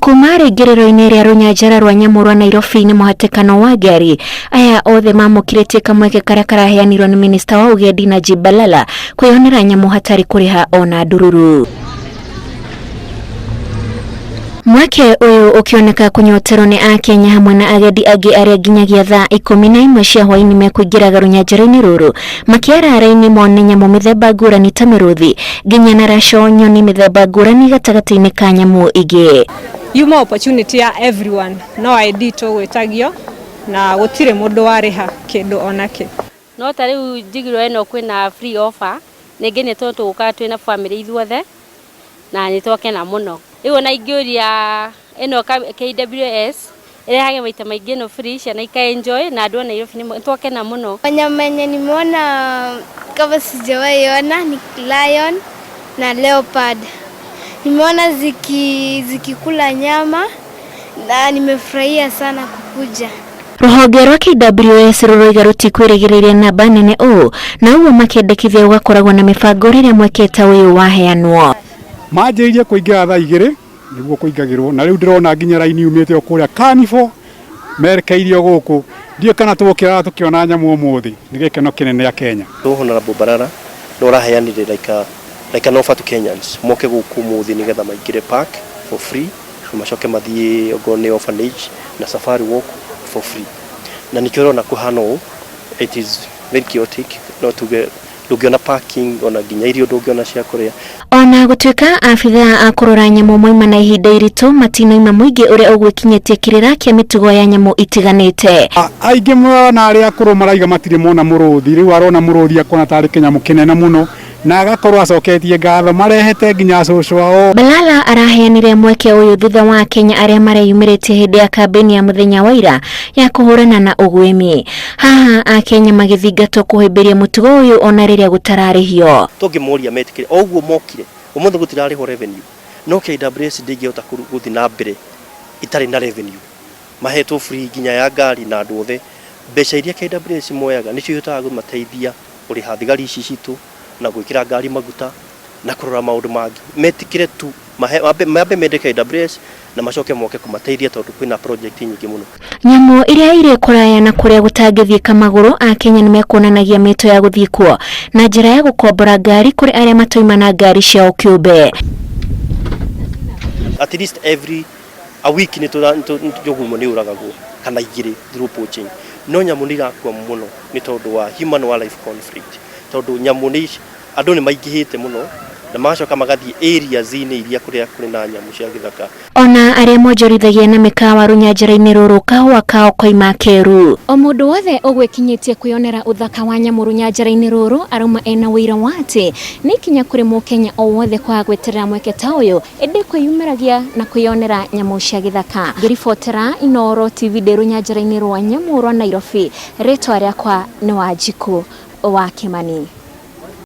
Okumare ngiriro-ini ria runyanjara rwa nyamu rwa Nairobi ni muhatikano wa ngari. Aya othe mamukiritie kamweke karia karaheanirwo ni minista wa ugendi Najib Balala kwiyonera nyamu hatari kuriha ona ndururu. Mweke uyu ukioneka kunyoterwo ni Akenya hamwe na agendi angi aria nginyagia thaa 11 cia hwaini mekuingiraga runyanjara-ini ruru makiarara-ini mone nyamu mithemba ngurani ta miruthi nginya na raco nyoni mithemba ngurani gatagati-ini ka nyamu ingi. Yuma opportunity ya everyone no ID to gwetagio na gutire mundu wariha kindu onake. No ta riu njigiro eno kwina free offer ningine to tuguka twina family ithuothe na nitokena muno. Igo na ingiuria eno KWS irehage maita maingi no free cia na ika enjoy na andu Nairobi nitokena muno. Wanyama yenye nimeona kama sijawahi ona ni lion na leopard. Nimeona zikikula nyama na nimefurahia sana kukuja. Ruhonge rwa KWS ruroiga rutikwirigiriria namba nene uu na uwo makendekithia ugakoragwo na mibango riria mweketa uyu waheanwo. Manjirie kuingira thaa 2 niguo kuingagirwo na riu ndirona nginya raini umite okuria Carnival merekeirio guku ndio kana tukira tukiona nyamu umuthi ni gikeno kinene ya Kenya. Honorable Balala no raheanire like an offer to Kenyans moke guku umuthi nigetha maingire park for free macoke mathie ogone orphanage na safari walk for free na nikirona kuhano it is very chaotic not to get lugiona parking ona ginya irio ndungiona cia kuria. Ona gutuika afitha akurora nyamu moima na ihinda iritu matino-ima muingi uria ugwikinyetie kirira kia mitugo ya nyamu itiganite. Aingi mwana aria akuru maraiga matire mona muruthi riu arona muruthi akona tari kinyamu kinene muno na agakorwo acoketie ngatho marehete nginya cucu wao. Balala araheanire mweke uyu thutha wa Kenya aria mareyumiritie hindi ya kambeni ya muthenya wa ira ya kuhurana na ugwimi. Haha Akenya magithingatwo kuhimbiria mutugo uyu ona riria gutararihio. Tungimuria metikire oguo mokire umuthi gutirariho revenue no KWS ndingihota guthi na mbere itari na revenue mahetwo free nginya ya ngari na andu othe mbeca iria KWS moyaga nicio ihotaga gumateithia uriha thigari ici citu na gwikira ngari maguta na kurora maundu mangi metikire tu mabe mende KWS na macoke moke kumateithia tondu kwina project nyingi muno. Nyamu iria ire kuraya na kuria gutangithiika maguru Akenya nimekonanagia mito ya guthii kuo na njira ya gukombora ngari kuri aria matoima na ngari ciao kiumbe. At least every a week ni jogumo ni uragagwo kana igiri through poaching no nyamu ni rakwa muno ni tondu wa human wildlife conflict tondu nyamu ni andu ni maingihite muno na macoka magathie areas iria kuria kuri na nyamu cia githaka. Ona aria monjorithagia na mikawa runyanjara-ini ruru kahua kao koima keru. O mundu wothe ugwikinyitie kwionera uthaka wa nyamu runyanjara-ini ruru aruma ena wira wati ni kinya kuri mukenya o wothe kwa gweterera mweke ta uyu indi kwiyumiragia na kwionera nyamu cia githaka. Ngiribotera Inooro TV de runyanjara-ini rwa nyamu rwa Nairobi. Ritwa riakwa ni Wanjiku wa Kimani.